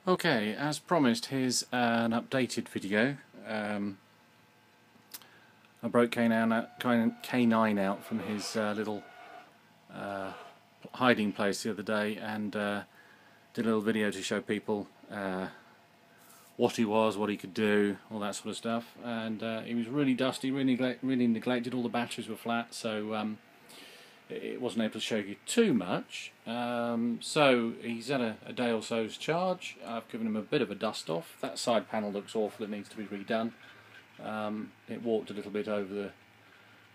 Okay, as promised, here's an updated video. I broke K9 out from his little hiding place the other day and did a little video to show people what he was, what he could do, all that sort of stuff. And he was really dusty, really neglected. All the batteries were flat, so it wasn't able to show you too much. So he's had a day or so's charge. I've given him a bit of a dust off. That side panel looks awful. It needs to be redone. It warped a little bit over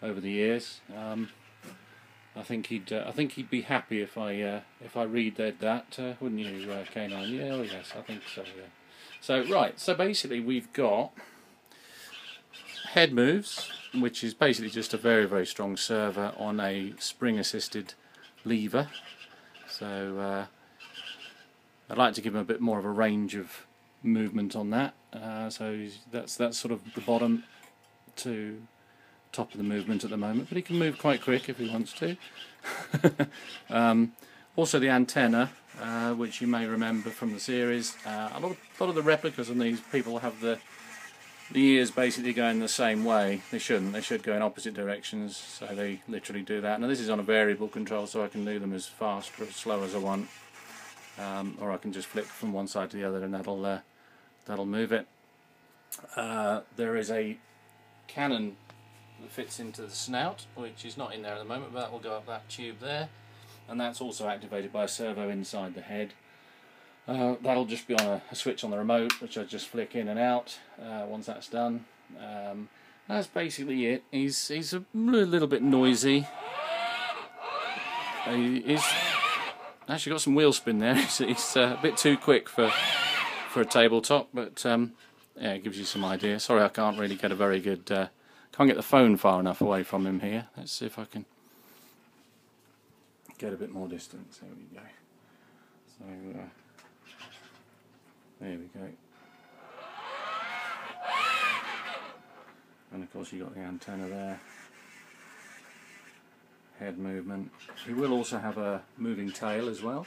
the years. I think he'd be happy if I redid that, wouldn't you, K9? Yeah, oh yes, I think so. Yeah. So right, so basically we've got head moves, which is basically just a very strong servo on a spring-assisted lever. So I'd like to give him a bit more of a range of movement on that. So that's sort of the bottom to top of the movement at the moment, but he can move quite quick if he wants to. Also the antenna, which you may remember from the series. A lot of the replicas on these people have the ears basically going the same way. They shouldn't. They should go in opposite directions, so they literally do that. Now this is on a variable control, so I can do them as fast or as slow as I want, or I can just flick from one side to the other and that'll move it. There is a cannon that fits into the snout, which is not in there at the moment, but that will go up that tube there, and that's also activated by a servo inside the head. That'll just be on a switch on the remote, which I just flick in and out once that's done. That's basically it. He's a little bit noisy. He's actually got some wheel spin there. He's a bit too quick for a tabletop, but yeah, it gives you some idea. Sorry, I can't really get a very good. Can't get the phone far enough away from him here. Let's see if I can get a bit more distance. There we go. So. There we go. And of course you've got the antenna there. Head movement. He will also have a moving tail as well.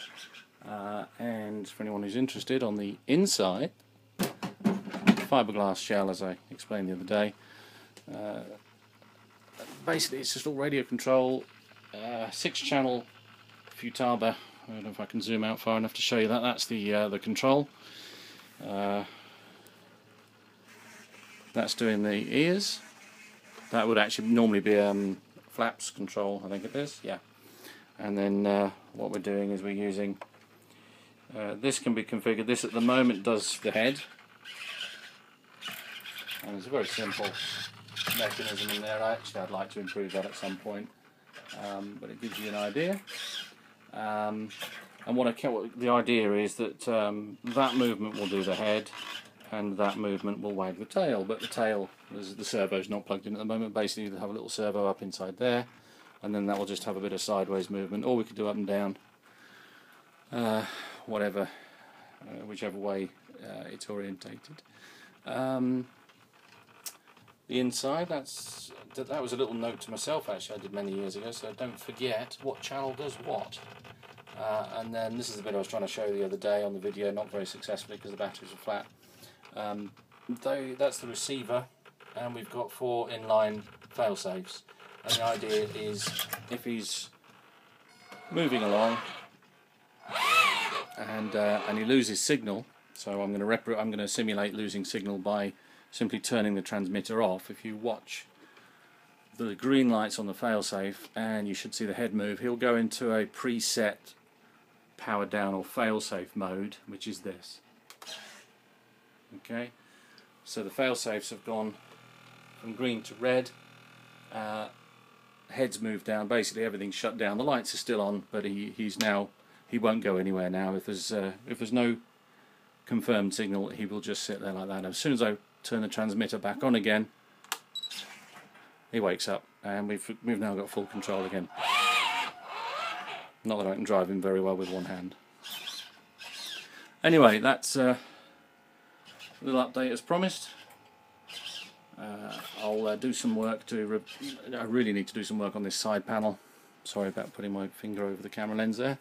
And for anyone who's interested, on the inside, fiberglass shell, as I explained the other day. Basically it's just all radio control, 6-channel Futaba. I don't know if I can zoom out far enough to show you that. That's the control. That's doing the ears. That would actually normally be flaps control, I think it is, yeah. And then what we're doing is we're using this can be configured. This at the moment does the head, and it's a very simple mechanism in there. I'd like to improve that at some point, but it gives you an idea. And what the idea is that that movement will do the head, and that movement will wag the tail. But the tail, the servo's not plugged in at the moment. Basically, you have a little servo up inside there, and then that will just have a bit of sideways movement. Or we could do up and down, whatever, whichever way it's orientated. The inside, that was a little note to myself actually I did many years ago, so don't forget what channel does what. And then this is the bit I was trying to show you the other day on the video, not very successfully because the batteries are flat. That's the receiver, and we've got 4 inline fail-safes. And the idea is if he's moving along and he loses signal, so I'm going to simulate losing signal by simply turning the transmitter off. If you watch the green lights on the failsafe and you should see the head move, he'll go into a preset powered down or failsafe mode, which is this. Okay, so the failsafes have gone from green to red, heads moved down, basically everything's shut down. The lights are still on, but he won't go anywhere now. If there's no confirmed signal, he will just sit there like that. As soon as I turn the transmitter back on again, he wakes up, and we've now got full control again. Not that I can drive him very well with one hand. Anyway, that's a little update as promised. I'll do some work I really need to do some work on this side panel. Sorry about putting my finger over the camera lens there.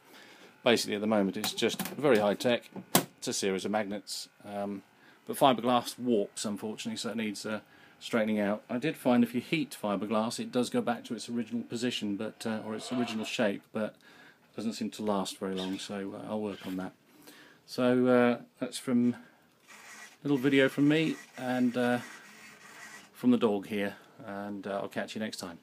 Basically at the moment it's just very high tech. it's a series of magnets, but fiberglass warps unfortunately, so it needs straightening out. I did find if you heat fiberglass it does go back to its original position, but or its original shape, but it doesn't seem to last very long, so I'll work on that. So that's from a little video from me and from the dog here, and I'll catch you next time.